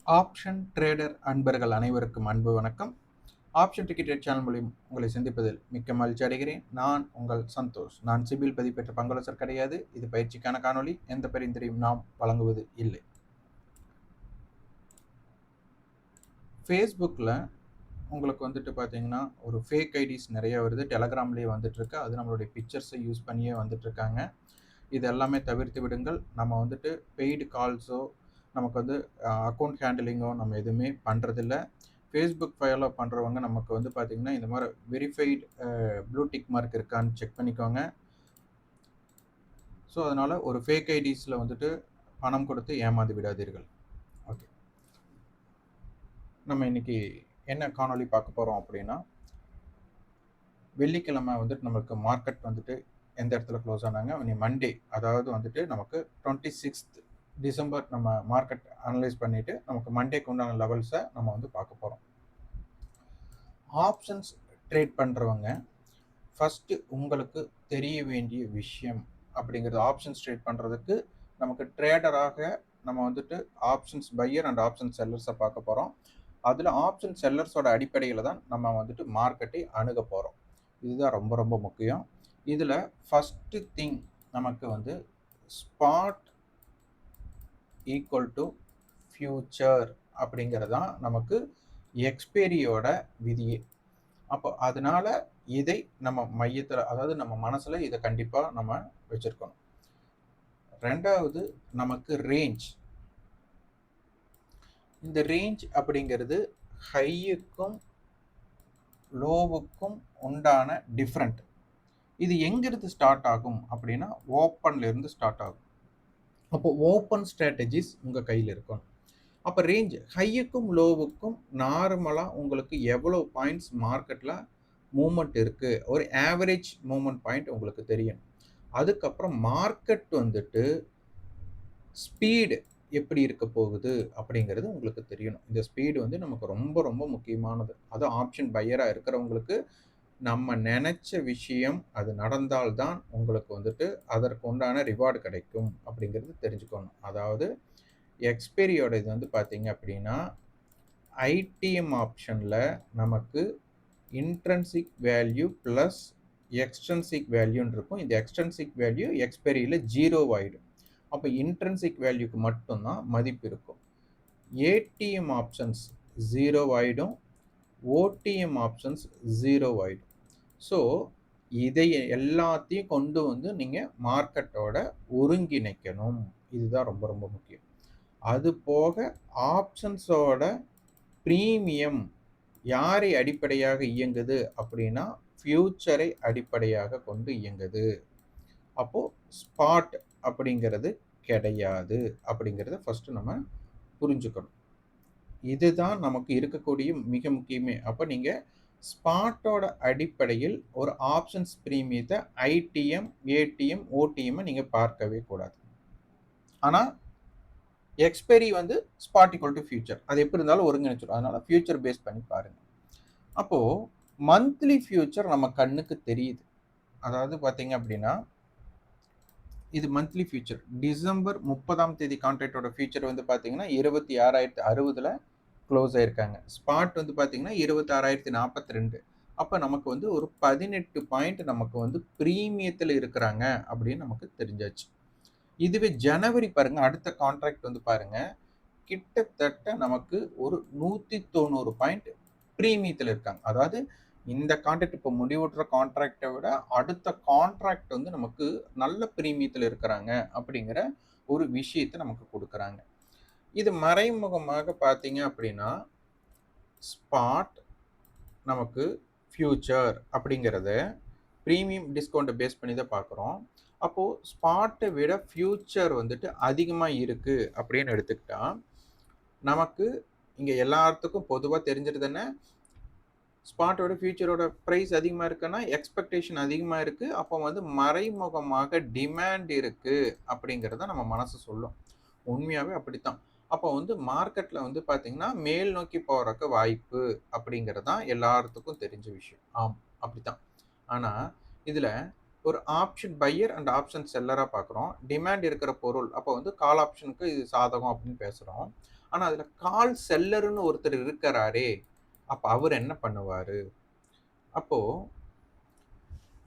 Option trader அன்பர்கள் அனைவருக்கும் அன்பு வணக்கம். ஆப்ஷன் டிக்கெட் சேனல் மூலியம் உங்களை சந்திப்பதில் மிக்க மகிழ்ச்சி அடைகிறேன். நான் உங்கள் சந்தோஷ். நான் சிபில் பதிப்பெற்ற பங்களாசர் கிடையாது. இது பயிற்சிக்கான காணொளி. எந்த பரிந்துரையும் நாம் வழங்குவது இல்லை. ஃபேஸ்புக்கில் உங்களுக்கு வந்துட்டு பார்த்தீங்கன்னா ஒரு ஃபேக் ஐடிஸ் நிறைய வருது. டெலகிராம்லேயே வந்துட்டுருக்கு. அது நம்மளுடைய பிக்சர்ஸை யூஸ் பண்ணியே வந்துட்டுருக்காங்க. இது எல்லாமே தவிர்த்து விடுங்கள். நம்ம வந்துட்டு பெய்டு கால்ஸோ நமக்கு வந்து அக்கௌண்ட் ஹேண்டிலிங்கோ நம்ம எதுவுமே பண்ணுறதில்ல. ஃபேஸ்புக் ஃபாலோ பண்ணுறவங்க நமக்கு வந்து பார்த்திங்கன்னா இந்த மாதிரி வெரிஃபைடு ப்ளூ டிக் மார்க் இருக்கான்னு செக் பண்ணிக்கோங்க. ஸோ அதனால் ஒரு ஃபேக் ஐடிஸில் வந்துட்டு பணம் கொடுத்து ஏமாந்து விடாதீர்கள். ஓகே, நம்ம இன்றைக்கி என்ன காணொளி பார்க்க போகிறோம் அப்படின்னா, வெள்ளிக்கிழமை வந்துட்டு நம்மளுக்கு மார்க்கெட் வந்துட்டு எந்த இடத்துல க்ளோஸ் ஆனாங்க, இனி மண்டே அதாவது வந்துட்டு நமக்கு 26th டிசம்பர் நம்ம மார்க்கெட் அனலைஸ் பண்ணிவிட்டு நமக்கு மண்டேக்கு உண்டான லெவல்ஸை நம்ம வந்து பார்க்க போகிறோம். ஆப்ஷன்ஸ் ட்ரேட் பண்ணுறவங்க ஃபஸ்ட்டு உங்களுக்கு தெரிய வேண்டிய விஷயம் அப்படிங்கிறது, ஆப்ஷன்ஸ் ட்ரேட் பண்ணுறதுக்கு நமக்கு ட்ரேடராக நம்ம வந்துட்டு ஆப்ஷன்ஸ் பையர் அண்ட் ஆப்ஷன் செல்லர்ஸை பார்க்க போகிறோம். அதில் ஆப்ஷன் செல்லர்ஸோட அடிப்படையில் தான் நம்ம வந்துட்டு மார்க்கெட்டை அணுக போகிறோம். இதுதான் ரொம்ப ரொம்ப முக்கியம். இதில் ஃபஸ்ட்டு திங் நமக்கு வந்து ஸ்பாட் ஈக்குவல் டு ஃபியூச்சர் அப்படிங்கிறதான் நமக்கு எக்ஸ்பைரியோட விதியே. அப்போ அதனால இதை நம்ம மையத்தில், அதாவது நம்ம மனசில் இதை கண்டிப்பாக நம்ம வச்சுருக்கணும். ரெண்டாவது நமக்கு ரேஞ்ச். இந்த ரேஞ்ச் அப்படிங்கிறது ஹையுக்கும் லோவுக்கும் உண்டான டிஃப்ரெண்ட். இது எங்கிருந்து ஸ்டார்ட் ஆகும் அப்படின்னா ஓப்பன்லேருந்து ஸ்டார்ட் ஆகும். அப்போ ஓப்பன் ஸ்ட்ராட்டஜிஸ் உங்கள் கையில் இருக்கணும். அப்போ ரேஞ்ச் ஹையுக்கும் லோவுக்கும் நார்மலாக உங்களுக்கு எவ்வளோ பாயிண்ட்ஸ் மார்க்கெட்டில் மூமெண்ட் இருக்குது, ஒரு ஆவரேஜ் மூமெண்ட் பாயிண்ட் உங்களுக்கு தெரியும். அதுக்கப்புறம் மார்க்கெட் வந்துட்டு ஸ்பீடு எப்படி இருக்க போகுது அப்படிங்கிறது உங்களுக்கு தெரியணும். இந்த ஸ்பீடு வந்து நமக்கு ரொம்ப ரொம்ப முக்கியமானது. அதுவும் ஆப்ஷன் பையராக இருக்கிறவங்களுக்கு நம்ம நினச்ச விஷயம் அது நடந்தால்தான் உங்களுக்கு வந்துட்டு அதற்கு உண்டான ரிவார்டு கிடைக்கும் அப்படிங்கிறது தெரிஞ்சுக்கணும். அதாவது எக்ஸ்பைரியோட இது வந்து பார்த்தீங்க அப்படின்னா ஐடிஎம் ஆப்ஷனில் நமக்கு இன்ட்ரன்சிக் வேல்யூ ப்ளஸ் எக்ஸ்ட்ரன்சிக் வேல்யூன்னு இருக்கும். இந்த எக்ஸ்ட்ரன்சிக் வேல்யூ எக்ஸ்பைரியில் 0 ஆகிடும். அப்போ இன்ட்ரன்சிக் வேல்யூக்கு மட்டும்தான் மதிப்பு இருக்கும். ஏடிஎம் ஆப்ஷன்ஸ் 0 ஆகிடும், ஓடிஎம் ஆப்ஷன்ஸ் 0 ஆகிடும். ஸோ இதை எல்லாத்தையும் கொண்டு வந்து நீங்கள் மார்க்கெட்டோட ஒருங்கிணைக்கணும். இதுதான் ரொம்ப ரொம்ப முக்கியம். அது போக ஆப்ஷன்ஸோட ப்ரீமியம் யாரை அடிப்படையாக இயங்குது அப்படின்னா ஃபியூச்சரை அடிப்படையாக கொண்டு இயங்குது. அப்போது ஸ்பாட் அப்படிங்கிறது கிடையாது அப்படிங்கிறத ஃபஸ்ட்டு நம்ம புரிஞ்சுக்கணும். இதுதான் நமக்கு இருக்கக்கூடிய மிக முக்கியமே. அப்போ நீங்கள் ஸ்பாட்டோட அடிப்படையில் ஒரு ஆப்ஷன்ஸ் ப்ரீமியத்தை ஐடிஎம், ஏடிஎம், ஓடிஎம்மை நீங்கள் பார்க்கவே கூடாது. ஆனால் எக்ஸ்பைரி வந்து ஸ்பாட் ஈக்குவல் டு ஃபியூச்சர், அது எப்படி இருந்தாலும் ஒருங்கிணைச்சிடும். அதனால் ஃபியூச்சர் பேஸ் பண்ணி பாருங்கள். அப்போது மந்த்லி ஃபியூச்சர் நம்ம கண்ணுக்கு தெரியுது. அதாவது பார்த்தீங்க அப்படின்னா இது மந்த்லி ஃபியூச்சர். டிசம்பர் 30ஆம் தேதி கான்ட்ராக்டோட ஃபியூச்சர் வந்து பார்த்தீங்கன்னா 26,060 க்ளோஸ் ஆயிருக்காங்க. ஸ்பாட் வந்து பார்த்தீங்கன்னா 26,042. அப்போ நமக்கு வந்து ஒரு 18 பாயிண்ட் நமக்கு வந்து ப்ரீமியத்தில் இருக்கிறாங்க அப்படின்னு நமக்கு தெரிஞ்சாச்சு. இதுவே ஜனவரி பாருங்க, அடுத்த கான்ட்ராக்ட் வந்து பாருங்க, கிட்டத்தட்ட நமக்கு ஒரு 190 பாயிண்ட் ப்ரீமியத்தில் இருக்காங்க. அதாவது இந்த கான்ட்ராக்ட் இப்போ முடிவுற்ற கான்ட்ராக்டை விட அடுத்த கான்ட்ராக்ட் வந்து நமக்கு நல்ல ப்ரீமியத்தில் இருக்கிறாங்க அப்படிங்கிற ஒரு விஷயத்தை நமக்கு கொடுக்குறாங்க. இது மறைமுகமாக பார்த்தீங்க அப்படின்னா ஸ்பாட் நமக்கு ஃபியூச்சர் அப்படிங்கிறத ப்ரீமியம் டிஸ்கவுண்ட்டை பேஸ் பண்ணி தான் பார்க்குறோம். அப்போது ஸ்பாட்டை விட ஃபியூச்சர் வந்துட்டு அதிகமாக இருக்குது அப்படின்னு எடுத்துக்கிட்டா நமக்கு இங்கே எல்லாத்துக்கும் பொதுவாக தெரிஞ்சிருது என்ன, ஸ்பாட்டோட ஃபியூச்சரோட ப்ரைஸ் அதிகமாக இருக்குன்னா எக்ஸ்பெக்டேஷன் அதிகமாக இருக்குது. அப்போ வந்து மறைமுகமாக டிமாண்ட் இருக்குது அப்படிங்கிறத நம்ம மனசு சொல்லும். உண்மையாகவே அப்படித்தான். அப்போ வந்து மார்க்கெட்டில் வந்து பார்த்திங்கன்னா மேல் நோக்கி போகிறக்கு வாய்ப்பு அப்படிங்கிறது தான் எல்லாத்துக்கும் தெரிஞ்ச விஷயம். அப்படித்தான். ஆனால் இதில் ஒரு ஆப்ஷன் பையர் அண்ட் ஆப்ஷன் செல்லரா பார்க்குறோம். டிமாண்ட் இருக்கிற பொருள். அப்போ வந்து கால் ஆப்ஷனுக்கு இது சாதகம் அப்படின்னு பேசுறோம். ஆனா அதுல கால் செல்லர்ன்னு ஒருத்தர் இருக்கிறாரே, அப்ப அவரு என்ன பண்ணுவாரு? அப்போ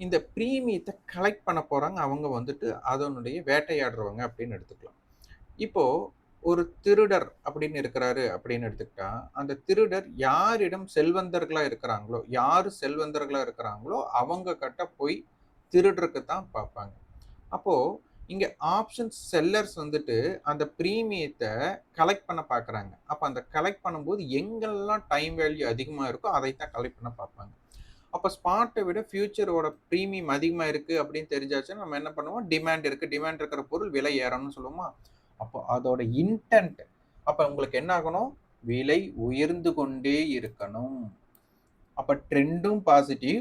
இந்த பிரீமியத்த கலெக்ட் பண்ண போறாங்க. அவங்க வந்துட்டு அதனுடைய வேட்டையாடுறவங்க அப்படின்னு எடுத்துக்கலாம். இப்போ ஒரு திருடர் அப்படின்னு இருக்கிறாரு அப்படின்னு எடுத்துக்கிட்டா, அந்த திருடர் யாரிடம் செல்வந்தர்களா இருக்கிறாங்களோ, யாரு செல்வந்தர்களா இருக்கிறாங்களோ, அவங்க கிட்ட போய் திருடுறக்கு தான் பார்ப்பாங்க. அப்போ இங்க ஆப்ஷன்ஸ் செல்லர்ஸ் வந்துட்டு அந்த பிரீமியத்த கலெக்ட் பண்ண பார்க்குறாங்க. அப்ப அந்த கலெக்ட் பண்ணும்போது எங்கெல்லாம் டைம் வேல்யூ அதிகமா இருக்கோ, அதைத்தான் கலெக்ட் பண்ண பார்ப்பாங்க. அப்ப ஸ்பாட்ட விட ஃபியூச்சரோட பிரீமியம் அதிகமா இருக்கு அப்படின்னு தெரிஞ்சாச்சுன்னா, நம்ம என்ன பண்ணுவோம்? டிமாண்ட் இருக்கு. டிமாண்ட் இருக்கிற பொருள் விலை ஏறணும்னு சொல்லுவோமா? அப்போ அதோட இன்டென்ட் அப்ப உங்களுக்கு என்ன ஆகணும்? விலை உயர்ந்து கொண்டே இருக்கணும். அப்ப ட்ரெண்டும் பாசிட்டிவ்.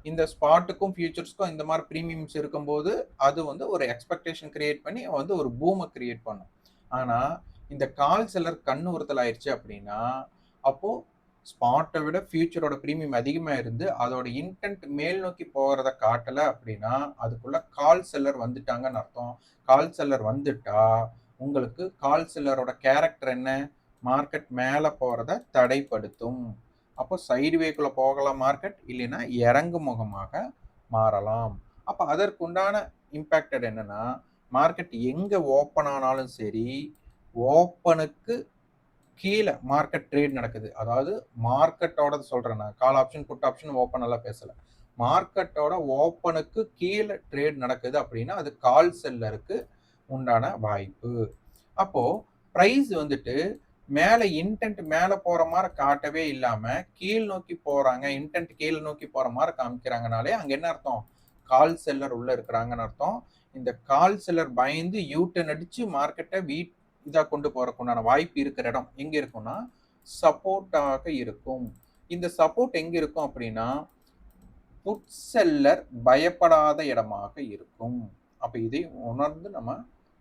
இந்த ஸ்பாட்டுக்கும், ஃபியூச்சர்ஸ்க்கும் இந்த மாரி பிரீமியம்ஸ் இருக்கும்போது, அது வந்து ஒரு எக்ஸ்பெக்டேஷன் கிரியேட் பண்ணி வந்து ஒரு பூம கிரியேட் பண்ணும். ஆனா, இந்த கால் செல்லர் கண்ணு உறுத்தல் ஆயிருச்சு அப்படின்னா, அப்போ ஸ்பாட்ட விட ஃபியூச்சரோட பிரீமியம் அதிகமா இருந்து, அதோட இன்டென்ட் மேல் நோக்கி போறத காட்டல அப்படின்னா, அதுக்குள்ள கால் செல்லர் வந்துட்டாங்கன்னு அர்த்தம். கால் செல்லர் வந்துட்டா, உங்களுக்கு கால் செல்லரோட கேரக்டர் என்ன? மார்க்கெட் மேல போறத தடைப்படுத்தும். அப்போ சைடு வேக்குள்ள போகலாம் மார்க்கெட், இல்லைன்னா இறங்கு முகமாக மாறலாம். அப்ப அதற்குண்டான இம்பேக்டட் என்னன்னா, மார்க்கெட் எங்க ஓப்பன் ஆனாலும் சரி, ஓப்பனுக்கு கீழ மார்க்கெட் ட்ரேட் நடக்குது. அதாவது மார்க்கெட்டோடது சொல்றேன் நான். Call option, put option, open எல்லாம் பேசல. மார்க்கெட்டோட ஓப்பனுக்கு கீழ ட்ரேட் நடக்குது அப்படின்னா, அது கால் செல்லருக்கு உண்டான வாய்ப்பு. அப்போ பிரைஸ் வந்துட்டு மேல இன்டென்ட் மேல போற மாரி காட்டவே இல்லாம, கீழ் நோக்கி போறாங்க. இன்டென்ட் கீழ நோக்கி போற மாரி காமிக்கிறாங்கனாலே, அங்க என்ன அர்த்தம்? கால் செல்லர் உள்ள இருக்கிறாங்கன்னு அர்த்தம். இந்த கால் செல்லர் பயந்து யூ டர்ன் அடிச்சு மார்க்கெட்ட இதா கொண்டு போறக்கு உண்டான வாய்ப்பு இருக்கிற இடம் எங்க இருக்கும்னா, சப்போர்ட்டாக இருக்கும். இந்த சப்போர்ட் எங்க இருக்கும் அப்படின்னா, புட் செல்லர் பயப்படாத இடமாக இருக்கும். அப்ப இதை உணர்ந்து நம்ம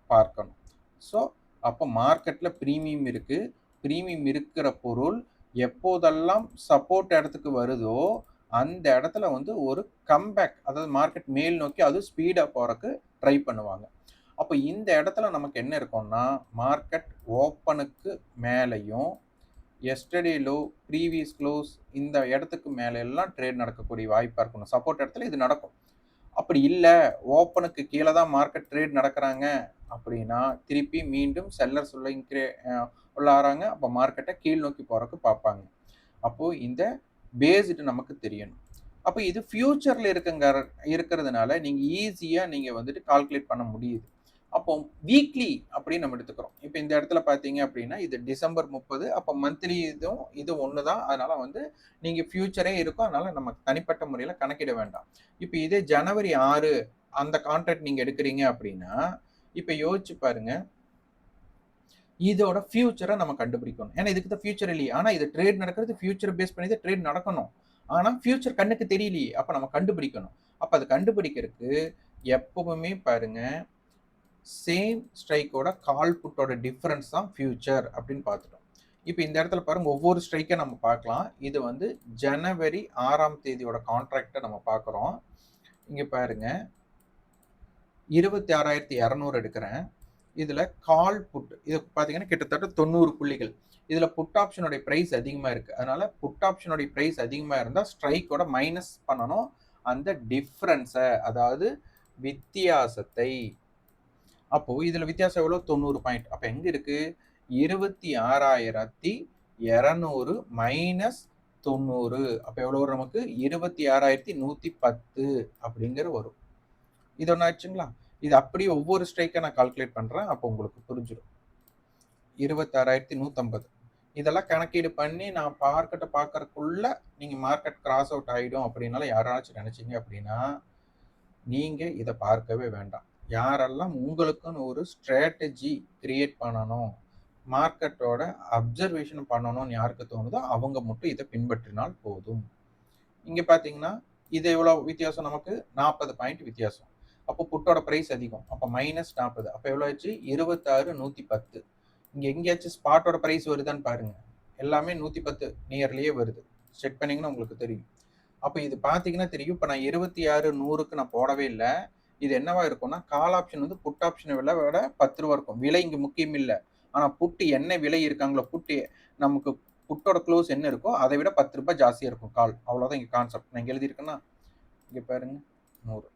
பார்க்கணும். ஸோ, அப்ப மார்க்கெட்ல பிரீமியம் இருக்கு. பிரீமியம் இருக்கிற பொருள் எப்போதெல்லாம் சப்போர்ட் இடத்துக்கு வருதோ, அந்த இடத்துல வந்து ஒரு கம்பேக் அதாவது மார்க்கெட் மேல் நோக்கி அதுவும் ஸ்பீடா போறக்கு ட்ரை பண்ணுவாங்க. அப்ப இந்த இடத்துல நமக்கு என்ன இருக்கும்னா, மார்க்கெட் ஓப்பனுக்கு மேலயும், எஸ்டர்டே லோ, ப்ரீவியஸ் க்ளோஸ் இந்த இடத்துக்கு மேல எல்லாம் ட்ரேட் நடக்கக்கூடிய வாய்ப்பா இருக்கணும். சப்போர்ட் இடத்துல இது நடக்கும். அப்படி இல்ல, ஓப்பனுக்கு கீழ தான் மார்க்கெட் ட்ரேட் நடக்குறாங்க அப்படின்னா, திருப்பி மீண்டும் செல்லர்ஸ் உள்ள உள்ள ஆறாங்க. அப்ப மார்க்கெட்ட கீழ் நோக்கி போறக்கு பார்ப்பாங்க. அப்போ இந்த பேஸ்டு நமக்கு தெரியணும். அப்ப இது ஃபியூச்சர்ல இருக்கிறதுனால நீங்க ஈஸியா நீங்க வந்துட்டு கால்குலேட் பண்ண முடியுது. அப்போ வீக்லி அப்படின்னு நம்ம எடுத்துக்கிறோம். இப்ப இந்த இடத்துல பார்த்தீங்க அப்படின்னா, இது டிசம்பர் 30 அப்ப மந்த்லி இதுவும் இது ஒண்ணு தான். அதனால வந்து நீங்க ஃபியூச்சரே இருக்கும். அதனால நம்ம தனிப்பட்ட முறையில கணக்கிட வேண்டாம். இப்ப இதே ஜனவரி 6 அந்த கான்ட்ராக்ட் நீங்க எடுக்கிறீங்க அப்படின்னா, இப்ப யோசிச்சு பாருங்க. இதோட ஃபியூச்சர நம்ம கண்டுபிடிக்கணும். ஏன்னா இதுக்கு தான் ஃபியூச்சர் இல்லையே. ஆனா இது ட்ரேட் நடக்கிறது ஃபியூச்சர பேஸ் பண்ணி தான் ட்ரேட் நடக்கணும். ஆனா ஃபியூச்சர் கண்ணுக்கு தெரியலையே. அப்ப நம்ம கண்டுபிடிக்கணும். அப்ப அத கண்டுபிடிக்கிறதுக்கு எப்பவுமே பாருங்க, சேம் ஸ்ட்ரைக்கோட கால் புட்டோட டிஃபரன்ஸ் தான் ஃபியூச்சர் அப்படின்னு பார்த்துட்டோம். இப்ப இந்த இடத்துல பாருங்க ஒவ்வொரு ஸ்ட்ரைக்க நம்ம பார்க்கலாம். இது வந்து ஜனவரி 6ஆம் தேதியோட கான்ட்ராக்ட்ட நம்ம பார்க்குறோம். இங்க பாருங்க 26,200 எடுக்கிறேன். இதுல கால் புட் இது பார்த்தீங்கன்னா கிட்டத்தட்ட 90 புள்ளிகள். இதுல புட் ஆப்ஷனுடைய பிரைஸ் அதிகமா இருக்கு. அதனால புட் ஆப்ஷனுடைய பிரைஸ் அதிகமா இருந்தா ஸ்ட்ரைக்கோட மைனஸ் பண்ணணும். அந்த டிஃபரன்ஸ அதாவது வித்தியாசத்தை. அப்போ இதுல வித்தியாசம் எவ்வளோ? 90 பாயிண்ட். அப்ப எங்க இருக்கு? 26,200 மைனஸ் 90. அப்ப எவ்வளோ வரும் நமக்கு? 26,110 அப்படிங்கிற வரும். இது ஒண்ணு ஆச்சுங்களா? இது அப்படியே ஒவ்வொரு ஸ்ட்ரைக்கா நான் கால்குலேட் பண்றேன். அப்போ உங்களுக்கு புரிஞ்சிடும். 26,150. இதெல்லாம் கணக்கீடு பண்ணி நான் மார்க்கெட்ட பார்க்கறதுக்குள்ள நீங்க மார்க்கெட் கிராஸ் அவுட் ஆயிடும் அப்படின்னால யாராச்சும் நினைச்சீங்க அப்படின்னா, நீங்க இத பார்க்கவே வேண்டாம். யாரெல்லாம் உங்களுக்குன்னு ஒரு ஸ்ட்ராட்டஜி கிரியேட் பண்ணணும், மார்க்கெட்டோட அப்சர்வேஷன் பண்ணணும்னு யாருக்கு தோணுதோ, அவங்க மட்டும் இத பின்பற்றினால் போதும். இங்க பார்த்தீங்கன்னா, இது எவ்வளவு வித்தியாசம் நமக்கு? 40 பாயிண்ட் வித்தியாசம். அப்போ புட்டோட பிரைஸ் அதிகம். அப்ப -40. அப்ப எவ்வளோ ஆச்சு? 26,110. இங்க எங்கேயாச்சும் ஸ்பாட்டோட பிரைஸ் வருதான்னு பாருங்க. எல்லாமே 110 நியர்லியே வருது. செக் பண்ணீங்கன்னா உங்களுக்கு தெரியும். அப்போ இது பார்த்தீங்கன்னா தெரியும். இப்போ நான் 26,100க்கு நான் போடவே இல்ல. இது என்னவா இருக்கும்னா, கால் ஆப்ஷன் வந்து புட் ஆப்ஷன விட ரூ. 10 இருக்கும். விலை இங்க முக்கியம் இல்ல. ஆனா புட் என்ன விலை இருக்காங்களோ, நமக்கு புட்டோட க்ளோஸ் என்ன இருக்கோ, அதை விட ரூ. 10 ஜாஸ்தியா இருக்கும் கால். அவ்வளோதான் இங்க கான்செப்ட். நான் இங்க எழுதியிருக்கேன்னா, இங்க பாருங்க 100.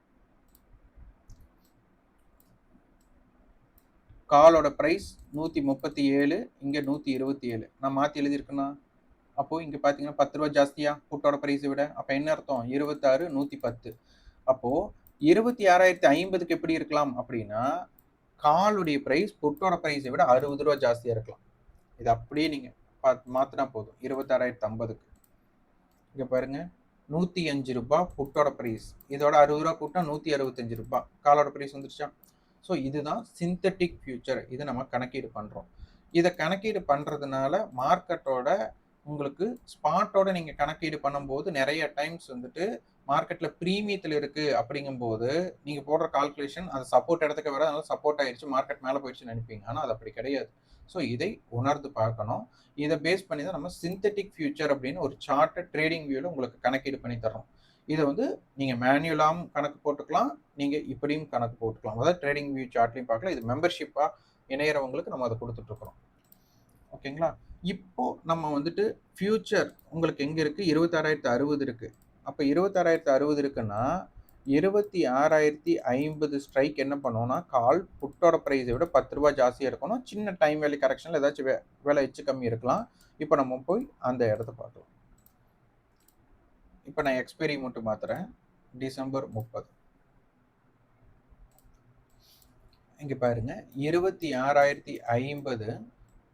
காலோட பிரைஸ் 137, இங்க 127. நான் மாத்தி எழுதியிருக்கேனா? அப்போ இங்க பார்த்தீங்கன்னா ரூ. 10 ஜாஸ்தியா? புட்டோட பிரைஸ விட. அப்ப என்ன அர்த்தம்? 26, 110. அப்போ 26,050க்கு எப்படி இருக்கலாம் அப்படின்னா, காலுடைய பிரைஸ் புட்டோட பிரைஸை விட ரூ. 60 ஜாஸ்தியா இருக்கலாம். இது அப்படியே நீங்க மாத்தினா போதும். 26,050க்கு. இங்க பாருங்க. ரூ. 105 புட்டோட பிரைஸ். இதோட ரூ. 60 கூட்டினா ரூ. 165. காலோட பிரைஸ் வந்துருச்சா? ஸோ இதுதான் சிந்தட்டிக் ஃபியூச்சர். இதை நம்ம கணக்கீடு பண்றோம். இதை கணக்கீடு பண்றதுனால மார்க்கெட்டோட உங்களுக்கு ஸ்பாட்டோட நீங்க கணக்கீடு பண்ணும்போது நிறைய டைம்ஸ் வந்துட்டு மார்க்கெட்ல பிரீமியத்தில் இருக்கு அப்படிங்கும்போது நீங்க போடுற கால்குலேஷன் அது சப்போர்ட் இடத்துக்கு வர அதனால சப்போர்ட் ஆயிடுச்சு மார்க்கெட் மேலே போயிடுச்சுன்னு நினைப்பீங்க. ஆனால் அது அப்படி கிடையாது. ஸோ இதை உணர்ந்து பார்க்கணும். இதை பேஸ் பண்ணி தான் நம்ம சிந்தட்டிக் ஃபியூச்சர் அப்படின்னு ஒரு சார்ட்டை ட்ரேடிங் வியூவில் உங்களுக்கு கணக்கீடு பண்ணி தர்றோம். இதை வந்து நீங்கள் மேனுவலாகவும் கணக்கு போட்டுக்கலாம், நீங்கள் இப்படியும் கணக்கு போட்டுக்கலாம். அதாவது ட்ரேடிங் வியூ சார்ட்லையும் பார்க்கலாம். இது மெம்பர்ஷிப்பாக இணையறவங்களுக்கு நம்ம அதை கொடுத்துட்ருக்குறோம். ஓகேங்களா? இப்போ நம்ம வந்துட்டு ஃபியூச்சர் உங்களுக்கு எங்கே இருக்குது? 26,060 இருக்குது. அப்போ 26,060 இருக்குன்னா 26,050 ஸ்ட்ரைக் என்ன பண்ணுவோம்னா, கால் புட்டோட ப்ரைஸை விட ரூ. 10 ஜாஸ்தியாக இருக்கணும். சின்ன டைம் வேல்யூ கரெக்ஷனில் ஏதாச்சும் விலை எச்சு கம்மி இருக்கலாம். இப்போ நம்ம போய் அந்த இடத்த பார்க்கலாம். இப்போ நான் எக்ஸ்பைரி மட்டும் மாத்துறேன். டிசம்பர் 30. இங்க பாருங்க 26,050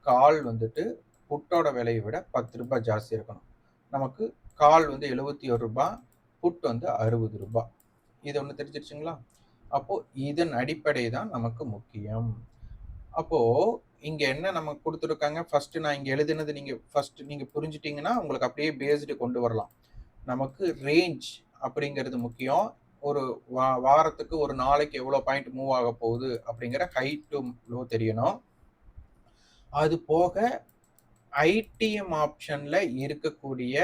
கால் வந்துட்டு புட்டோட விலையை விட ரூ. 10 ஜாஸ்தி இருக்கணும். நமக்கு கால் வந்து ரூ. 71, புட் வந்து ரூ. 60. இது ஒன்று தெரிஞ்சிருச்சுங்களா? அப்போ இதன் அடிப்படை தான் நமக்கு முக்கியம். அப்போ இங்க என்ன நமக்கு கொடுத்துருக்காங்க? ஃபர்ஸ்ட் நான் இங்க எழுதினது நீங்க புரிஞ்சுட்டீங்கன்னா உங்களுக்கு அப்படியே பேஸ்டு கொண்டு வரலாம். நமக்கு ரேஞ்ச் அப்படிங்கிறது முக்கியம். ஒரு வாரத்துக்கு ஒரு நாளைக்கு எவ்வளோ பாயிண்ட் மூவ் ஆக போகுது அப்படிங்கிற ஹை டு லோ தெரியணும். அது போக ஐடிஎம் ஆப்ஷன்ல இருக்கக்கூடிய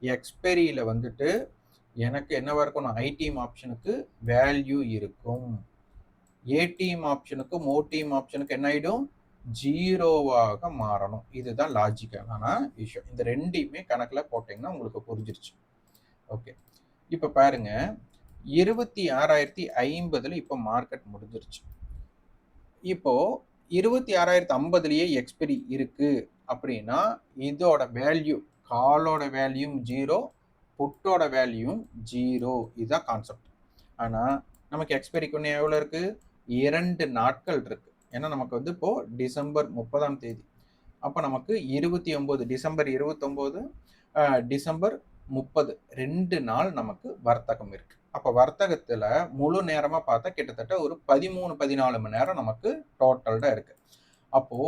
எக்ஸ்பெரியில வந்துட்டு எனக்கு என்னவா இருக்கணும்? ஐடிஎம் ஆப்ஷனுக்கு வேல்யூ இருக்கும். ஏடிஎம் ஆப்ஷனுக்கும் ஓடிஎம் ஆப்ஷனுக்கு என்ன ஆயிடும்? ஜீரோவாக மாறணும். இதுதான் லாஜிக்கலான விஷயம். இந்த ரெண்டையுமே கணக்குல போட்டீங்கன்னா உங்களுக்கு புரிஞ்சிருச்சு. ஓகே, இப்ப பாருங்க 26,050ல இப்ப மார்க்கெட் முடிஞ்சிருச்சு. இப்போ 26,050லயே எக்ஸ்பெரி இருக்கு அப்படின்னா இதோட வேல்யூ காலோட வேல்யூம் 0, புட்டோட வேல்யூம் 0. இதுதான் கான்செப்ட். ஆனா நமக்கு எக்ஸ்பெரிக்கு ஒன்று எவ்வளோ இருக்கு? 2 நாட்கள் இருக்கு. ஏன்னா நமக்கு வந்து இப்போ டிசம்பர் 30ஆம் தேதி. அப்போ நமக்கு 29 டிசம்பர் 29 டிசம்பர் 30 2 நாள் நமக்கு வர்த்தகம் இருக்கு. அப்போ வர்த்தகத்துல முழு நேரமா பார்த்தா கிட்டத்தட்ட ஒரு 13-14 மணி நேரம் நமக்கு டோட்டல்டா இருக்கு. அப்போ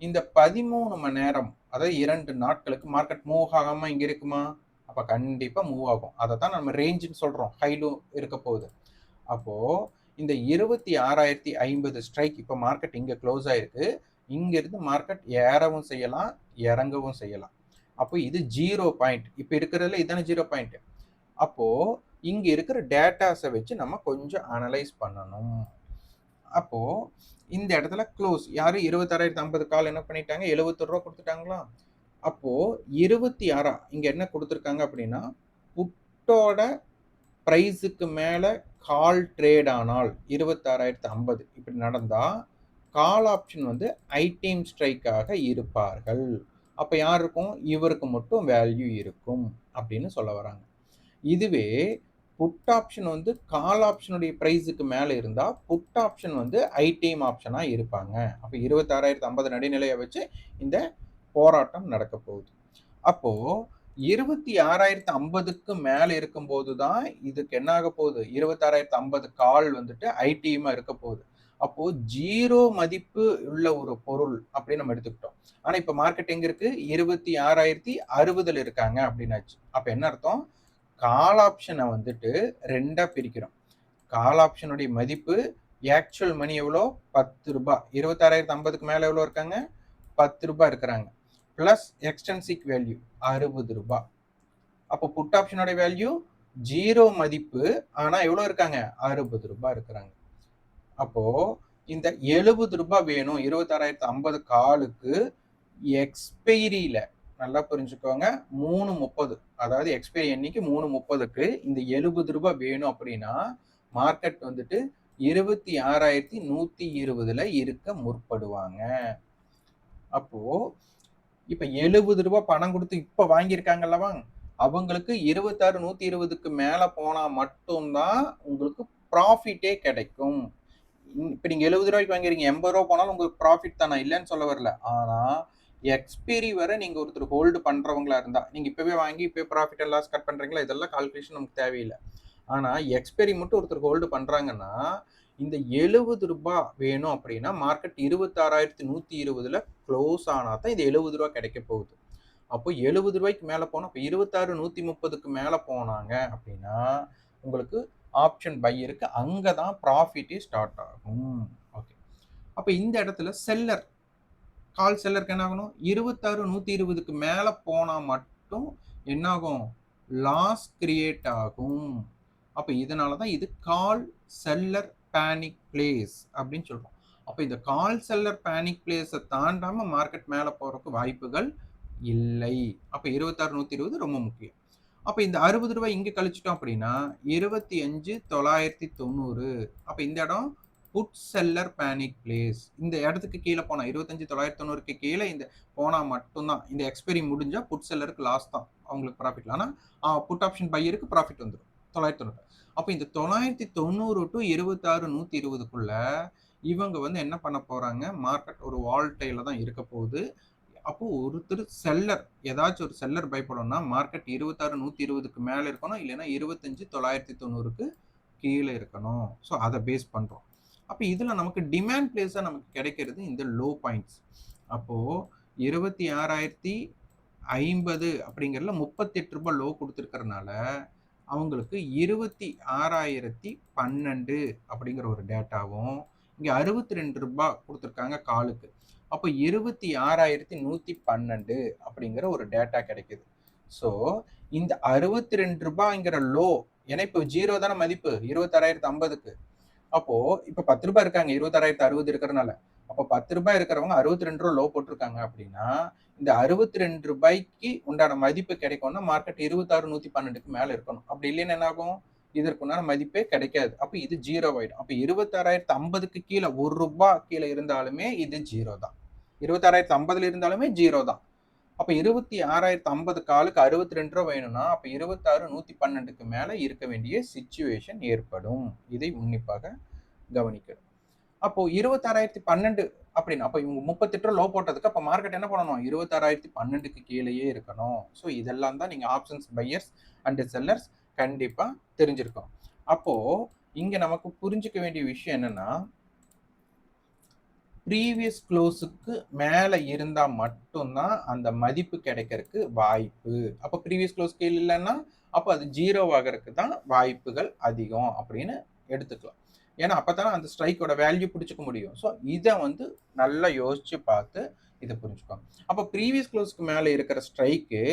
இந்த 13 மணி நேரம் அதாவது 2 நாட்களுக்கு மார்க்கெட் மூவ் ஆகாம இங்க இருக்குமா? அப்ப கண்டிப்பா மூவ் ஆகும். அதை தான் நம்ம ரேஞ்சுன்னு சொல்றோம். ஹைலோ இருக்க போகுது. அப்போ இந்த 26,050 ஸ்ட்ரைக் இப்போ மார்க்கெட் இங்க க்ளோஸ் ஆயிருக்கு. இங்க இருந்து மார்க்கெட் ஏறவும் செய்யலாம், இறங்கவும் செய்யலாம். அப்போ இது 0 பாயிண்ட். இப்போ இருக்கிறதுல இதான 0 பாயிண்ட். அப்போ இங்க இருக்கிற டேட்டாஸை வச்சு நம்ம கொஞ்சம் அனலைஸ் பண்ணணும். அப்போ இந்த இடத்துல க்ளோஸ் யாரு 26,050 கால் என்ன பண்ணிட்டாங்க? 71 ரூபா கொடுத்துட்டாங்களா? அப்போ 26 இங்க என்ன கொடுத்துருக்காங்க அப்படின்னா புட்டோட பிரைஸுக்கு மேல கால் ட்ரேட் ஆனால் 26,050 இப்படி நடந்தா கால் ஆப்ஷன் வந்து ஐடிஎம் ஸ்ட்ரைக்காக இருப்பார்கள். அப்ப யார் இருக்கும்? இவருக்கு மட்டும் வேல்யூ இருக்கும் அப்படின்னு சொல்ல வராங்க. இதுவே புட் ஆப்ஷன் வந்து கால் ஆப்ஷனுடைய பிரைஸுக்கு மேல இருந்தா புட் ஆப்ஷன் வந்து ஐடிஎம் ஆப்ஷனா இருப்பாங்க. அப்ப 26,050 நடுநிலையை வச்சு இந்த போராட்டம் நடக்க போகுது. அப்போ 26,050க்கு மேல இருக்கும்போது தான் இதுக்கு என்ன ஆக போகுது? 26,050 கால் வந்துட்டு ஐடிஎம்மா இருக்க போகுது. அப்போ 0 மதிப்பு உள்ள ஒரு பொருள் அப்படின்னு நம்ம எடுத்துக்கிட்டோம். ஆனா இப்ப மார்க்கெட் எங்க இருக்கு? 26,060ல இருக்காங்க அப்படின்னாச்சு. அப்ப என்ன அர்த்தம்? கால் ஆப்ஷனை வந்துட்டு 2ஆ பிரிக்கிறோம். கால் ஆப்ஷனுடைய மதிப்பு ஆக்சுவல் மணி எவ்வளோ? 10 ரூபாய். 26,050க்கு மேல எவ்வளோ இருக்காங்க? 10 ரூபாய் இருக்கிறாங்க. பிளஸ் எக்ஸ்டென்சிக் வேல்யூ 60 ரூபாய். அப்போ புட் ஆப்ஷனோட வேல்யூ 0 மதிப்பு. ஆனா எவ்வளவு இருக்காங்க? 60 ரூபாய் இருக்கிறாங்க. அப்போ இந்த 70 ரூபாய் வேணும் 26,050 காலுக்கு எக்ஸ்பைரியில நல்லா புரிஞ்சுக்கோங்க 3:30, அதாவது எக்ஸ்பைரி எண்ணிக்கை 3:30க்கு இந்த 70 ரூபாய் வேணும் அப்படின்னா மார்க்கெட் வந்துட்டு 26,120ல இருக்க முற்படுவாங்க. அப்போ இப்ப 70 ரூபாய் பணம் கொடுத்து இப்ப வாங்கியிருக்காங்கல்லவா, அவங்களுக்கு 26,120க்கு மேல போனா மட்டும்தான் உங்களுக்கு ப்ராஃபிட்டே கிடைக்கும். இப்ப நீங்க 70 ரூபாய்க்கு வாங்குறீங்க, 80 ரூபாய் போனாலும் உங்களுக்கு ப்ராஃபிட் தான், நான் இல்லைன்னு சொல்ல வரல. ஆனா எக்ஸ்பைரி வரை நீங்க ஒருத்தர் ஹோல்டு பண்றவங்களா இருந்தா, நீங்க இப்பவே வாங்கி இப்பவே ப்ராஃபிட் அண்ட் லாஸ் கட் பண்றீங்களா, இதெல்லாம் கால்குலேஷன் நமக்கு தேவையில்லை. ஆனா எக்ஸ்பைரி மட்டும் ஒருத்தர் ஹோல்டு பண்றாங்கன்னா இந்த 70 ரூபாய் வேணும் அப்படின்னா மார்க்கெட் 26,120ல க்ளோஸ் ஆனா தான் இந்த 70 ரூபாய் கிடைக்க போகுது. அப்போ 70 ரூபாய்க்கு மேல போனா இப்போ 26,130க்கு மேல போனாங்க அப்படின்னா உங்களுக்கு ஆப்ஷன் பை இருக்கு, அங்கதான் ப்ராஃபிட்டே ஸ்டார்ட் ஆகும். ஓகே, அப்ப இந்த இடத்துல செல்லர் கால் செல்லருக்கு என்ன ஆகணும்? 26,120க்கு மேல போனா மட்டும் என்ன ஆகும்? லாஸ் கிரியேட் ஆகும். அப்ப இதனாலதான் இது கால் செல்லர் பேனிக் பிளேஸ் அப்படின்னு சொல்றோம். அப்ப இந்த கால் செல்லர் பேனிக் பிளேஸை தாண்டாம மார்க்கெட் மேல போறதுக்கு வாய்ப்புகள் இல்லை. அப்ப 26,120 ரொம்ப முக்கியம். அப்ப இந்த 60 ரூபாய் இங்க கழிச்சிட்டோம் அப்படின்னா 25,990. அப்ப இந்த இடம் புட் செல்லர் பேனிக் பிளேஸ். இந்த இடத்துக்கு கீழே போனா 25,990க்கு கீழே இந்த போனா மட்டும்தான் இந்த எக்ஸ்பைரி முடிஞ்சா புட் செல்லருக்கு லாஸ் தான், அவங்களுக்கு ப்ராஃபிட். ஆனா புட் ஆப்ஷன் பையருக்கு ப்ராஃபிட் வந்துடும் 990. அப்ப இந்த 990 டு 26,120க்குள்ள இவங்க வந்து என்ன பண்ண போறாங்க? மார்க்கெட் ஒரு வால்டைல தான் இருக்க போகுது. அப்போ ஒருத்தர் செல்லர் ஏதாச்சும் ஒரு செல்லர் பயப்படணும்னா மார்க்கெட் 26,120க்கு மேல இருக்கணும், இல்லைன்னா 25,990க்கு கீழே இருக்கணும். ஸோ அதை பேஸ் பண்றோம். அப்போ இதுல நமக்கு டிமாண்ட் பிளேஸா நமக்கு கிடைக்கிறது இந்த லோ பாயிண்ட்ஸ். அப்போ 26,050 அப்படிங்கிறதுல 38 ரூபாய் லோ கொடுத்துருக்கறனால அவங்களுக்கு 26,012 அப்படிங்கிற ஒரு டேட்டாவும் இங்க 62 ரூபாய் கொடுத்துருக்காங்க காலுக்கு. அப்போ 26,112 அப்படிங்கிற ஒரு டேட்டா கிடைக்குது. ஸோ இந்த 62 ரூபாய்ங்கிற லோ, ஏன்னா இப்போ 0 தானே மதிப்பு 26,050க்கு. அப்போ இப்ப 10 ரூபாய் இருக்காங்க 26,060 இருக்கிறனால. அப்போ 10 ரூபாய் இருக்கிறவங்க 62 ரூபாய் லோ போட்டிருக்காங்க அப்படின்னா இந்த 62 ரூபாய்க்கு உண்டான மதிப்பு கிடைக்கும்னா மார்க்கெட் 26,112க்கு மேல இருக்கணும். அப்படி இல்லைன்னு என்ன ஆகும்? இதற்குண்டான மதிப்பே கிடைக்காது. அப்ப இது 0 ஆயிடும். அப்ப 26,050க்கு கீழே 1 ரூபாய் கீழே இருந்தாலுமே இது 0 தான். 26,050ல இருந்தாலுமே 0 தான். அப்ப 26,050 காலுக்கு 62 ரூபாய் வேணும்னா அப்ப 26,112க்கு மேல இருக்க வேண்டிய சிச்சுவேஷன் ஏற்படும். இதை உன்னிப்பாக கவனிக்கணும். அப்போ 26,012 அப்படின்னு அப்ப இவங்க 38 ரூபாய் லோ போட்டதுக்கு அப்ப மார்க்கெட் என்ன பண்ணணும்? 26,012க்கு கீழேயே இருக்கணும். ஸோ இதெல்லாம் தான் நீங்க ஆப்ஷன்ஸ் பையர்ஸ் அண்ட் செல்லர்ஸ் கண்டிப்பா தெரிஞ்சிருக்கணும். அப்போ இங்க நமக்கு புரிஞ்சுக்க வேண்டிய விஷயம் என்னன்னா, ப்ரீவியஸ் க்ளோஸுக்கு மேல இருந்தா மட்டும்தான் அந்த மதிப்பு கிடைக்கிறதுக்கு வாய்ப்பு. அப்ப ப்ரீவியஸ் க்ளோஸ் கீழ இல்லைன்னா அப்ப அது 0 ஆகிறதுக்கு தான் வாய்ப்புகள் அதிகம் அப்படின்னு எடுத்துக்கலாம். ஏன்னா அப்பதானே அந்த ஸ்ட்ரைக்கோட வேல்யூ பிடிச்சிக்க முடியும். ஸோ இதை வந்து நல்லா யோசிச்சு பார்த்து இதை புரிஞ்சுக்கோங்க. அப்ப ப்ரீவியஸ் க்ளோஸ்க்கு மேல இருக்கிற ஸ்ட்ரைக்கு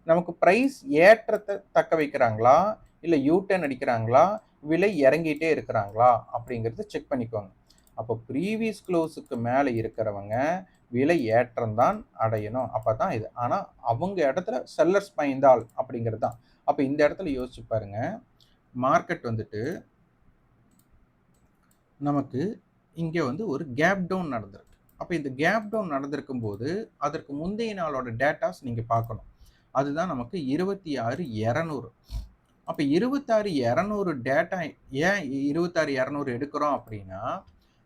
நமக்கு பிரைஸ் ஏற்றத்தை தக்க வைக்கிறாங்களா, இல்ல யூட்டர்ன் அடிக்கிறாங்களா, விலை இறங்கிட்டே இருக்கிறாங்களா அப்படிங்கறத செக் பண்ணிக்கோங்க. அப்போ ப்ரீவியஸ் க்ளோஸுக்கு மேலே இருக்கிறவங்க விலை ஏற்றம் தான் அடையணும். அப்பதான் இது. ஆனா அவங்க இடத்துல செல்லர்ஸ் பயந்தால் அப்படிங்கிறது தான். அப்ப இந்த இடத்துல யோசிச்சு பாருங்க, மார்க்கெட் வந்துட்டு நமக்கு இங்க வந்து ஒரு கேப் டவுன் நடந்திருக்கு. அப்ப இந்த கேப் டவுன் நடந்திருக்கும் போது அதற்கு முந்தைய நாளோட டேட்டாஸ் நீங்க பார்க்கணும். அதுதான் நமக்கு 26,200. அப்ப 26,200 டேட்டா ஏன் 26,200 எடுக்கிறோம் அப்படின்னா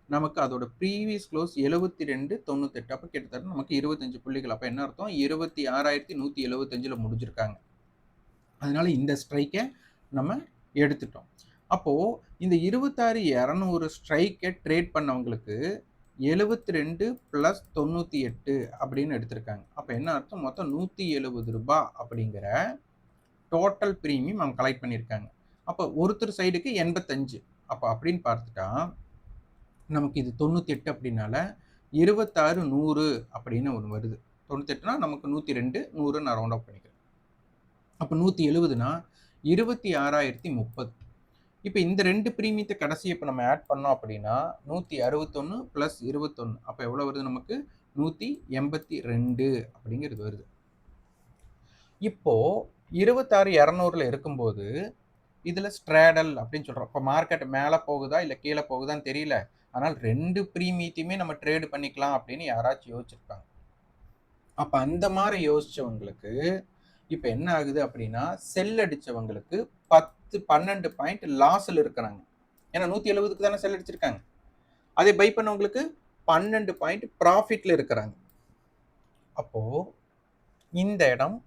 நமக்கு அதோட ப்ரீவியஸ் க்ளோஸ் 72.98. அப்போ கிட்டத்தட்ட நமக்கு 25 புள்ளிகள். அப்போ என்ன அர்த்தம்? 26,175ல முடிஞ்சிருக்காங்க. அதனால இந்த ஸ்ட்ரைக்கை நம்ம எடுத்துட்டோம். அப்போ இந்த 26,200 ஸ்ட்ரைக்கை ட்ரேட் பண்ணவங்களுக்கு 72 + 98 அப்படின்னு எடுத்திருக்காங்க. அப்போ என்ன அர்த்தம்? மொத்தம் 170 ரூபாய் அப்படிங்கிற டோட்டல் பிரீமியம் அவங்க கலெக்ட் பண்ணியிருக்காங்க. அப்போ ஒருத்தர் சைடுக்கு 85. அப்போ அப்படின்னு பார்த்துட்டா நமக்கு இது 98 அப்படின்னால 26,100 அப்படின்னு ஒன்று வருது. 98னா நமக்கு 102, 100 நான் ரவுண்ட் ஆஃப் பண்ணிக்கிறேன். அப்போ 170னா 26,030. இப்போ இந்த 2 பிரீமியத்தை கடைசி இப்போ நம்ம ஆட் பண்ணோம் அப்படின்னா 161 + 21 அப்போ எவ்வளோ வருது நமக்கு 182 அப்படிங்கிறது வருது. இப்போ 26,200ல இருக்கும்போது இதில் ஸ்ட்ராடல் அப்படின்னு சொல்கிறோம். இப்போ மார்க்கெட் மேலே போகுதா இல்லை கீழே போகுதான்னு தெரியல, ஆனால் 2 பிரீமியத்தையுமே நம்ம ட்ரேடு பண்ணிக்கலாம் அப்படின்னு யாராச்சும் யோசிச்சிருப்பாங்க. அப்போ அந்த மாதிரி யோசிச்சவங்களுக்கு இப்போ என்ன ஆகுது அப்படின்னா செல் அடிச்சவங்களுக்கு 12 பாயிண்ட் லாஸில் இருக்கிறாங்க. ஏன்னா 170க்கு தானே செல் அடிச்சிருக்காங்க. அதை பை பண்ணவங்களுக்கு 12 பாயிண்ட் ப்ராஃபிட்ல இருக்கிறாங்க. அப்போ இந்த இடம்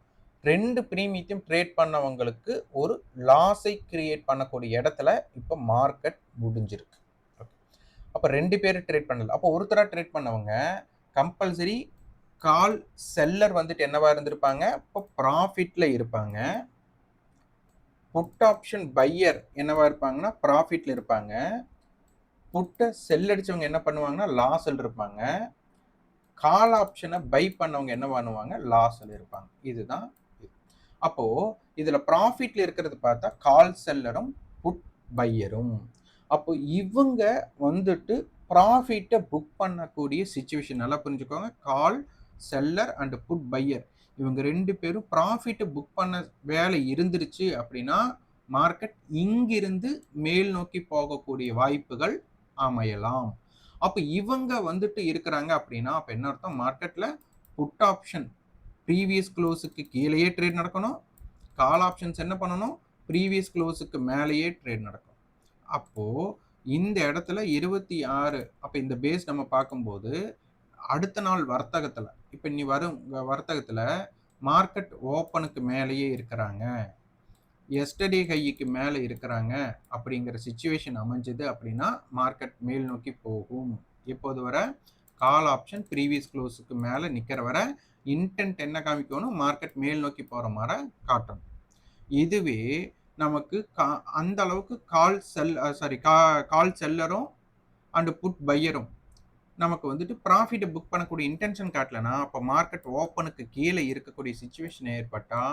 2 பிரீமியத்தையும் ட்ரேட் பண்ணவங்களுக்கு ஒரு லாஸை கிரியேட் பண்ணக்கூடிய இடத்துல இப்போ மார்க்கெட் முடிஞ்சிருக்கு. அப்போ 2 பேர் ட்ரேட் பண்ணல. அப்போ ஒருத்தரா ட்ரேட் பண்ணவங்க கம்பல்சரி கால் செல்லர் வந்துட்டு என்னவா இருந்திருப்பாங்க, இப்போ ப்ராஃபிட்ல இருப்பாங்க. புட் ஆப்ஷன் பையர் என்னவா இருப்பாங்கன்னா ப்ராஃபிட்ல இருப்பாங்க. புட்டை செல் அடிச்சவங்க என்ன பண்ணுவாங்கன்னா லாஸ்ல இருப்பாங்க. கால் ஆப்ஷனை பை பண்ணவங்க என்ன பண்ணுவாங்க, லாஸ்ல இருப்பாங்க. இதுதான். அப்போ இதுல ப்ராஃபிட்ல இருக்கிறது பார்த்தா கால் செல்லரும் புட் பையரும். அப்போ இவங்க வந்துட்டு ப்ராஃபிட்டை புக் பண்ணக்கூடிய சிச்சுவேஷன் நல்லா புரிஞ்சுக்கோங்க. Call seller and put buyer இவங்க 2 பேரும் ப்ராஃபிட்டை புக் பண்ண வேலை இருந்துருச்சு அப்படின்னா மார்க்கெட் இங்கிருந்து மேல் நோக்கி போகக்கூடிய வாய்ப்புகள் அமையலாம். அப்போ இவங்க வந்துட்டு இருக்கிறாங்க அப்படின்னா அப்போ என்ன அர்த்தம், மார்க்கெட்ல புட் ஆப்ஷன் ப்ரீவியஸ் க்ளோஸுக்கு கீழேயே ட்ரேட் நடக்கணும், கால் ஆப்ஷன்ஸ் என்ன பண்ணணும், ப்ரீவியஸ் க்ளோஸுக்கு மேலேயே ட்ரேட் நடக்கணும். அப்போது இந்த இடத்துல 26 அப்போ இந்த பேஸ் நம்ம பார்க்கும்போது அடுத்த நாள் வர்த்தகத்தில் இப்போ நீ வரும் வர்த்தகத்தில் மார்க்கெட் ஓப்பனுக்கு மேலேயே இருக்கிறாங்க, எஸ்டர்டே ஹைக்கு மேலே இருக்கிறாங்க அப்படிங்கிற சிச்சுவேஷன் அமைஞ்சது அப்படின்னா மார்க்கெட் மேல் நோக்கி போகும். இப்போது வர கால் ஆப்ஷன் ப்ரீவியஸ் க்ளோஸுக்கு மேலே நிற்கிற வர இன்டென்ட் என்ன காமிக்கணும், மார்க்கெட் மேல் நோக்கி போகிற மாதிரி காட்டணும். இதுவே நமக்கு அந்த அளவுக்கு கால் செல்லரும் அண்ட் புட் பையரும் நமக்கு வந்துட்டு ப்ராஃபிட்டை புக் பண்ணக்கூடிய இன்டென்ஷன் காட்டலனா அப்போ மார்க்கெட் ஓப்பனுக்கு கீழே இருக்கக்கூடிய சுச்சுவேஷன் ஏற்பட்டால்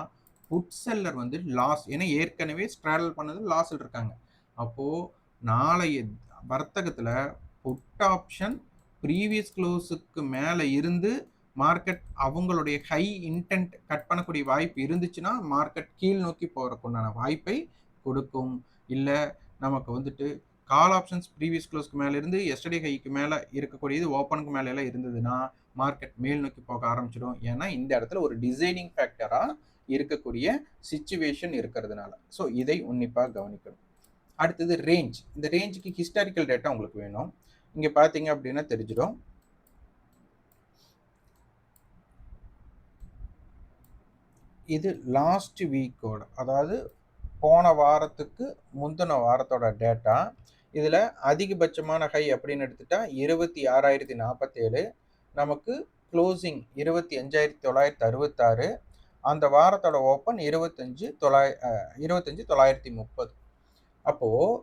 புட் செல்லர் வந்து லாஸ், ஏன்னா ஏற்கனவே ஸ்ட்ராடல் பண்ணது லாஸில் இருக்காங்க. அப்போது நாளைய வர்த்தகத்தில் புட் ஆப்ஷன் ப்ரீவியஸ் க்ளோஸுக்கு மேலே இருந்து மார்க்கெட் அவங்களுடைய ஹை இன்டென்ட் கட் பண்ணக்கூடிய வாய்ப்பு இருந்துச்சுன்னா மார்க்கெட் கீழ் நோக்கி போகிறதுக்குண்டான வாய்ப்பை கொடுக்கும். இல்லை நமக்கு வந்துட்டு கால் ஆப்ஷன்ஸ் ப்ரீவியஸ் க்ளோஸ்க்கு மேலே இருந்து எஸ்டர்டே ஹைக்கு மேலே இருக்கக்கூடியது ஓப்பனுக்கு மேலே எல்லாம் இருந்ததுன்னா மார்க்கெட் மேல் நோக்கி போக ஆரம்பிச்சிடும். ஏன்னா இந்த இடத்துல ஒரு டிசைனிங் ஃபேக்டராக இருக்கக்கூடிய சிச்சுவேஷன் இருக்கிறதுனால. ஸோ இதை உன்னிப்பாக கவனிக்கணும். அடுத்தது ரேஞ்ச். இந்த ரேஞ்சுக்கு ஹிஸ்டாரிக்கல் டேட்டா உங்களுக்கு வேணும். இங்கே பார்த்தீங்க அப்படின்னா தெரிஞ்சிடும். இது லாஸ்ட் வீக்கோட, அதாவது போன வாரத்துக்கு முந்தின வாரத்தோட டேட்டா. இதில் அதிகபட்சமான ஹை அப்படின்னு எடுத்துட்டா 26,047, நமக்கு க்ளோசிங் 25,966, அந்த வாரத்தோட ஓப்பன் 25,930. அப்போது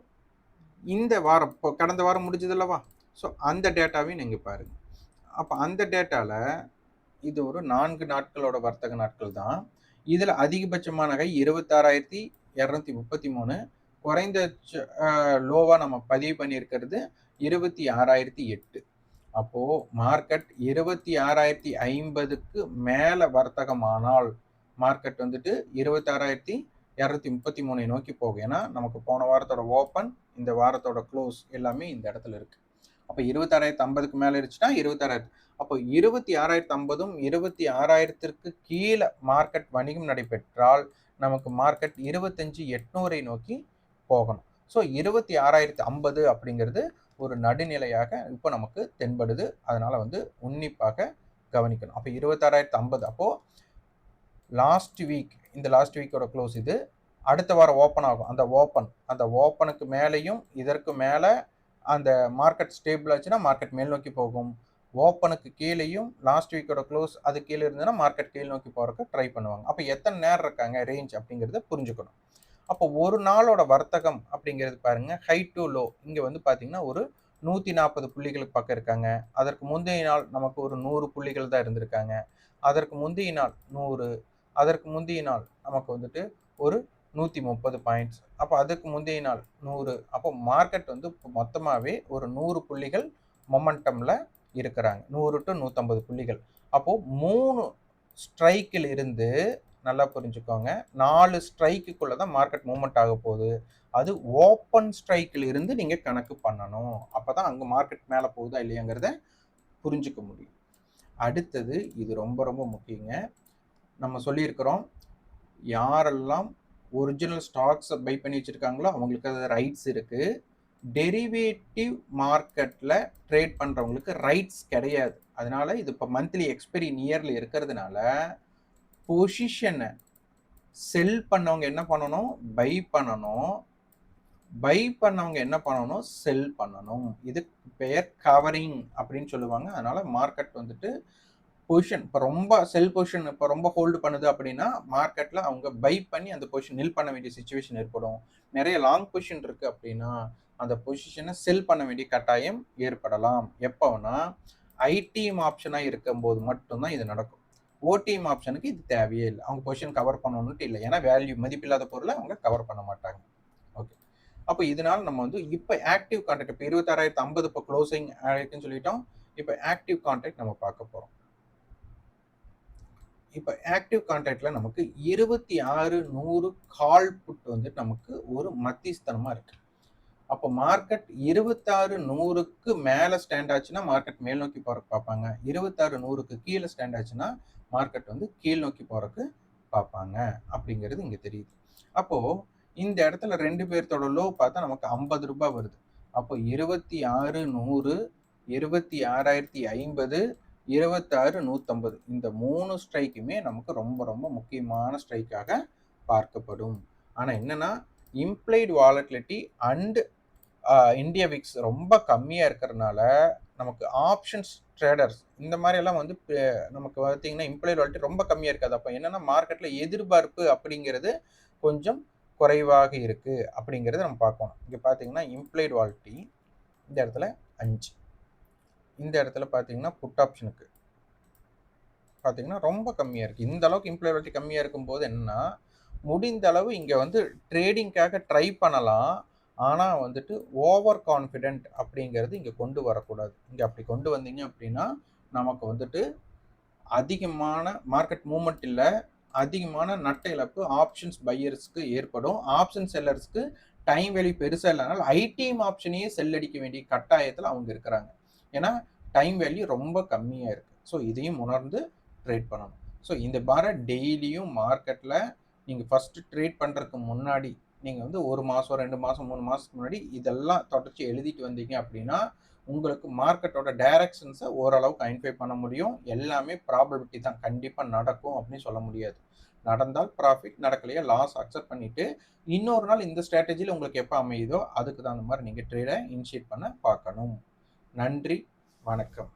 இந்த வாரம் இப்போ கடந்த வாரம் முடிஞ்சது அல்லவா, ஸோ அந்த டேட்டாவையும் நீங்கள் பாருங்கள். அப்போ அந்த டேட்டாவில் இது ஒரு 4 நாட்களோட வர்த்தக நாட்கள் தான். இதில் அதிகபட்சமான கை 26,233, குறைந்த லோவாக நம்ம பதிவு பண்ணியிருக்கிறது 26,008. அப்போது மார்க்கெட் 26,050க்கு மேலே வர்த்தகமானால் மார்க்கெட் வந்துட்டு 26,233 நோக்கி போகும். ஏன்னா நமக்கு போன வாரத்தோட ஓப்பன், இந்த வாரத்தோட க்ளோஸ் எல்லாமே இந்த இடத்துல இருக்குது. அப்போ 26,050க்கு மேலே இருந்துச்சுன்னா 26,000. அப்போ 26,050ம் 26,000த்திற்கு கீழே மார்க்கெட் வணிகம் நடைபெற்றால் நமக்கு மார்க்கெட் 25,800 நோக்கி போகணும். ஸோ 26,050 அப்படிங்கிறது ஒரு நடுநிலையாக இப்போ நமக்கு தென்படுது. அதனால வந்து உன்னிப்பாக கவனிக்கணும். அப்போ 26,050 அப்போது லாஸ்ட் வீக், இந்த லாஸ்ட் வீக்கோட க்ளோஸ் இது. அடுத்த வாரம் ஓப்பன் ஆகும். அந்த ஓப்பனுக்கு மேலேயும் இதற்கு மேலே அந்த மார்க்கெட் ஸ்டேபிள் ஆச்சுன்னா மார்க்கெட் மேல் நோக்கி போகும். ஓப்பனுக்கு கீழேயும் லாஸ்ட் வீக்கோட க்ளோஸ் அது கீழே இருந்ததுன்னா மார்க்கெட் கீழ் நோக்கி போகிறதுக்கு ட்ரை பண்ணுவாங்க. அப்போ எத்தனை நேரம் இருக்காங்க ரேஞ்ச் அப்படிங்கிறத புரிஞ்சுக்கணும். அப்போ ஒரு நாளோட வர்த்தகம் அப்படிங்கிறது பாருங்க, ஹை டு லோ இங்கே வந்து பார்த்தீங்கன்னா ஒரு 140 புள்ளிகளுக்கு பக்கம் இருக்காங்க. அதற்கு முந்தைய நாள் நமக்கு ஒரு 100 புள்ளிகள் தான் இருந்திருக்காங்க. அதற்கு முந்தைய நாள் 100, அதற்கு முந்தைய நாள் நமக்கு வந்துட்டு ஒரு 130 பாயிண்ட்ஸ். அப்போ அதுக்கு முந்தைய நாள் 100. அப்போ மார்க்கெட் வந்து மொத்தமாவே ஒரு 100 புள்ளிகள் மொமெண்டம்ல இருக்கிறாங்க. 100 to 150 புள்ளிகள். அப்போ 3 ஸ்ட்ரைக்கில் இருந்து நல்லா புரிஞ்சுக்கோங்க. 4 ஸ்ட்ரைக்குக்குள்ள தான் மார்க்கெட் மூவ்மெண்ட் ஆக போகுது. அது ஓப்பன் ஸ்ட்ரைக்கில் இருந்து நீங்க கணக்கு பண்ணணும். அப்பதான் அங்க மார்க்கெட் மேல போகுதா இல்லையாங்கிறத புரிஞ்சுக்க முடியும். அடுத்தது இது ரொம்ப ரொம்ப முக்கியங்க. நம்ம சொல்லியிருக்கிறோம், யாரெல்லாம் ஒரிஜினல் ஸ்டாக்ஸை பை பண்ணி வச்சிருக்காங்களோ அவங்களுக்கு அது ரைட்ஸ் இருக்கு. டெரிவேட்டிவ் மார்க்கெட்ல ட்ரேட் பண்றவங்களுக்கு ரைட்ஸ் கிடையாது. அதனால இது இப்போ மந்த்லி எக்ஸ்பைரி நியர்ல இருக்கிறதுனால பொசிஷனை செல் பண்ணவங்க என்ன பண்ணணும், பை பண்ணணும். பை பண்ணவங்க என்ன பண்ணணும், செல் பண்ணணும். இது பெயர் கவரிங் அப்படின்னு சொல்லுவாங்க. அதனால மார்க்கெட் வந்துட்டு பொசிஷன் இப்போ ரொம்ப செல் பொசிஷன் இப்போ ரொம்ப ஹோல்டு பண்ணுது அப்படின்னா மார்க்கெட்டில் அவங்க பை பண்ணி அந்த பொசிஷன் நில் பண்ண வேண்டிய சுச்சுவேஷன் ஏற்படும். நிறைய லாங் பொசிஷன் இருக்கு அப்படின்னா அந்த பொசிஷனை செல் பண்ண வேண்டிய கட்டாயம் ஏற்படலாம். எப்போனா ஐடிஎம் ஆப்ஷனாக இருக்கும்போது மட்டும்தான் இது நடக்கும். ஓடிஎம் ஆப்ஷனுக்கு இது தேவையே இல்லை. அவங்க பொசிஷன் கவர் பண்ணணும்ட்டு இல்லை. ஏன்னா வேல்யூ மதிப்பில்லாத பொருளை அவங்க கவர் பண்ண மாட்டாங்க. ஓகே, அப்போ இதனால நம்ம வந்து இப்போ ஆக்டிவ் கான்ட்ராக்ட் இப்போ 26,050 இப்போ க்ளோசிங் ஆயிருக்குன்னு சொல்லிட்டோம். இப்போ ஆக்டிவ் கான்ட்ராக்ட் நம்ம பார்க்க போகிறோம். இப்போ ஆக்டிவ் கான்ட்ராக்ட்ல நமக்கு 26,100 கால் புட் வந்து நமக்கு ஒரு மத்தியஸ்தனமா இருக்கு. அப்போ மார்க்கெட் 26,100க்கு மேல ஸ்டாண்ட் ஆச்சுன்னா மார்க்கெட் மேல் நோக்கி போறதுக்கு பார்ப்பாங்க. 26,100க்கு கீழே ஸ்டாண்ட் ஆச்சுன்னா மார்க்கெட் வந்து கீழ் நோக்கி போறதுக்கு பார்ப்பாங்க அப்படிங்கிறது இங்க தெரியுது. அப்போ இந்த இடத்துல 2 பேர்த்தோட லோ பார்த்தா நமக்கு 50 ரூபாய் வருது. அப்போ 26,100, 26,050, 26,150 இந்த 3 ஸ்ட்ரைக்குமே நமக்கு ரொம்ப ரொம்ப முக்கியமான ஸ்ட்ரைக்காக பார்க்கப்படும். ஆனா என்னன்னா implied volatility and India Vicks ரொம்ப கம்மியா இருக்கிறதுனால நமக்கு ஆப்ஷன்ஸ் ட்ரேடர்ஸ் இந்த மாதிரி எல்லாம் வந்து நமக்கு பார்த்தீங்கன்னா இம்ப்ளைடு வாலட்டிலிட்டி ரொம்ப கம்மியா இருக்காது. அப்போ என்னன்னா மார்க்கெட்ல எதிர்பார்ப்பு அப்படிங்கிறது கொஞ்சம் குறைவாக இருக்கு அப்படிங்கிறத நம்ம பார்க்கணும். இங்க பார்த்தீங்கன்னா இம்ப்ளைடு வாலட்டிலிட்டி இந்த இடத்துல 5, இந்த இடத்துல பார்த்தீங்கன்னா புட் ஆப்ஷனுக்கு பார்த்தீங்கன்னா ரொம்ப கம்மியாக இருக்குது. இந்த அளவுக்கு இம்ப்ளாயபிலிட்டி கம்மியாக இருக்கும்போது என்னன்னா முடிந்த அளவு இங்கே வந்து ட்ரேடிங்காக ட்ரை பண்ணலாம். ஆனால் வந்துட்டு ஓவர் கான்ஃபிடென்ட் அப்படிங்கிறது இங்கே கொண்டு வரக்கூடாது. இங்கே அப்படி கொண்டு வந்தீங்க அப்படின்னா நமக்கு வந்துட்டு அதிகமான மார்க்கெட் மூவ்மெண்ட் இல்லை, அதிகமான நட்ட இழப்பு ஆப்ஷன்ஸ் பையர்ஸ்க்கு ஏற்படும். ஆப்ஷன் செல்லர்ஸ்க்கு டைம் வேல்யூ பெருசாக இல்லைனால ஐடிஎம் ஆப்ஷனையே செல் அடிக்க வேண்டிய கட்டாயத்தில் அவங்க இருக்கிறாங்க. ஏன்னா டைம் வேல்யூ ரொம்ப கம்மியாக இருக்குது. ஸோ இதையும் உணர்ந்து ட்ரேட் பண்ணணும். ஸோ இந்த மாதிரி டெய்லியும் மார்க்கெட்டில் நீங்கள் ஃபஸ்ட்டு ட்ரேட் பண்ணுறதுக்கு முன்னாடி நீங்கள் வந்து 1 மாதம் 2 மாதம் 3 மாதத்துக்கு முன்னாடி இதெல்லாம் தொடர்ச்சி எழுதிட்டு வந்தீங்க அப்படின்னா உங்களுக்கு மார்க்கெட்டோட டைரக்ஷன்ஸை ஓரளவுக்கு ஐடென்டிஃபை பண்ண முடியும். எல்லாமே ப்ராபபிலிட்டி தான், கண்டிப்பாக நடக்கும் அப்படின்னு சொல்ல முடியாது. நடந்தால் ப்ராஃபிட், நடக்கலையா லாஸ் அக்செப்ட் பண்ணிவிட்டு இன்னொரு நாள் இந்த ஸ்ட்ராட்டஜியில் உங்களுக்கு எப்போ அமையுதோ அதுக்கு தகுந்த மாதிரி நீங்கள் ட்ரேடை இனிஷியேட் பண்ண பார்க்கணும். நன்றி, வணக்கம்.